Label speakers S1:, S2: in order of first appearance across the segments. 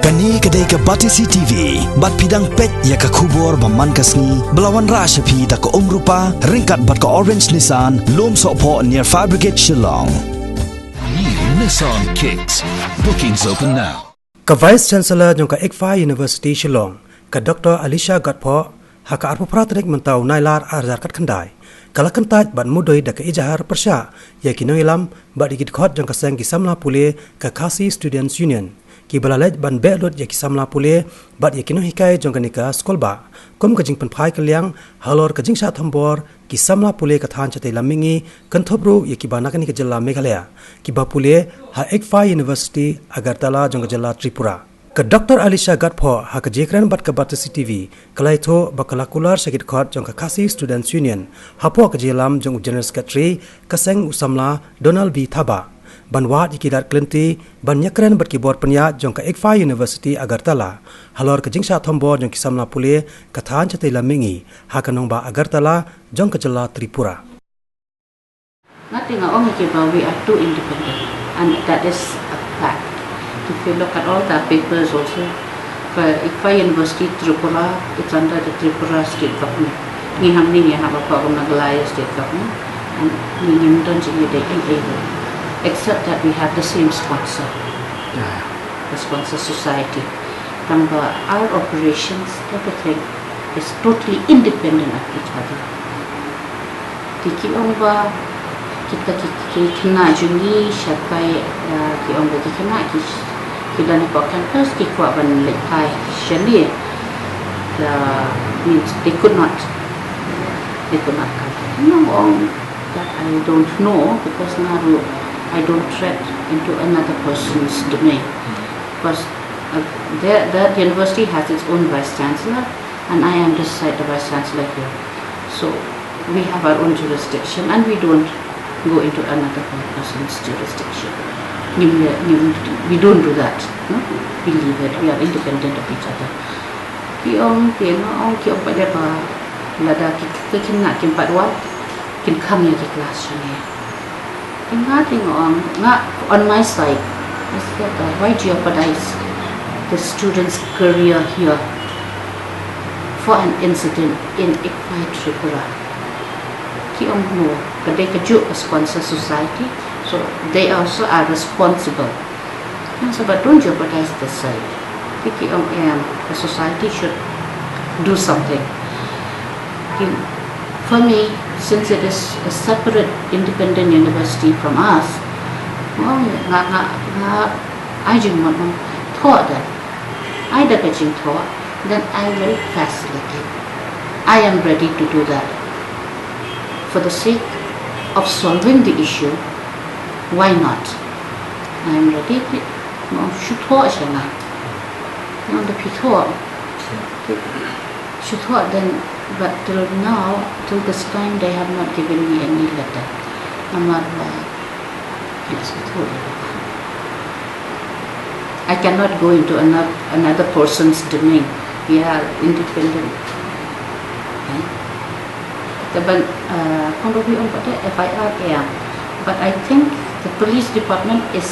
S1: Kani kedai ke Batisi TV, bat pidang pet ya ke kubur baman kasni, belawan rashapi da ke rupa, ringkat bat ke Orange Nissan, lom sokpo near Fire Brigade Shillong.
S2: New Nissan Kicks. Bookings open now.
S3: Ka Vice Chancellor jong ka Ekfa University Shillong, ka Dr. Alisha Gatpho, ha ka arpo pratrik mentau nailar arzar kat kandai. Kala kentaj bat mudoi da ka ijahar persya, ya kinong ilam bat dikit khot jong ka seng ki samla pule ka Khasi Students Union. Ki balalaj ban belut ya ki samla pule bat ya kinong hikai jong ka nika skolba. Kom ka jing penpai kaliang halor ka jing sha thambor ki samla pule ka than chate lamingi kantobru ya ki banakan ka jilla Meghalaya. Ki ba pule ha Ekfa University Agartala jong ka jilla Tripura. Ka Dr. Alisha Gatpho ha ka jekran bat ka Batisi TV kalai tho bakalakular sakit khot jong ka Khasi Students Union hapo ka jelam jong General Secretary ka seng usamla Donald B Thaba banwat ikidat klenti ban nyakran bat ki bor penya jong ka Ekfa University Agartala halor ka jingsha thombor jong ki samla pule ka than chate lamingi ha ka nongba Agartala jong ka jilla Tripura.
S4: Nothing only about we are too independent, and that is a fact. If you look at all the papers also, for Ekfa University Tripura, it's under the Tripura state government. We have a program Meghalaya state government, and we don't enable. Except that we have the same sponsor, the sponsor society. Number our operations, everything is totally independent of each other. Tiki omba kita kena jungi syakai ki omba kena kita ni pakai first ki kuat ban lekai shani means they could not come. No that I don't know because now I don't tread into another person's domain because that university has its own vice chancellor and I am just the vice chancellor here, so we have our own jurisdiction and we don't go into another person's jurisdiction. We don't do that. No? We leave it. We are independent of each other. Kiong pada ba lada kita kena kimpat wat kin kami di kelas ni. Nothing on my side. I said, why jeopardize the student's career here for an incident in Ekfa Tripura? Kiong no, they kaju a sponsor society, so they also are responsible. So, but don't jeopardize the side. Kiong the society should do something. For me, since it is a separate independent university from us, I just want to thought that I thought, then I will facilitate. I am ready to do that. For the sake of solving the issue, why not? I am ready to should then, but till now, till this time, they have not given me any letter. I cannot go into another person's domain. We are independent. But FIR, but I think the police department has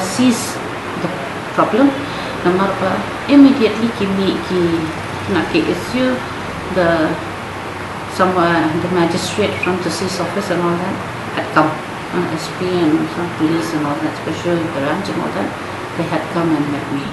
S4: seized the problem. Immediately issue the magistrate from the CIS office and all that had come, SP and some police and all that, special branch and all that, they had come and met me.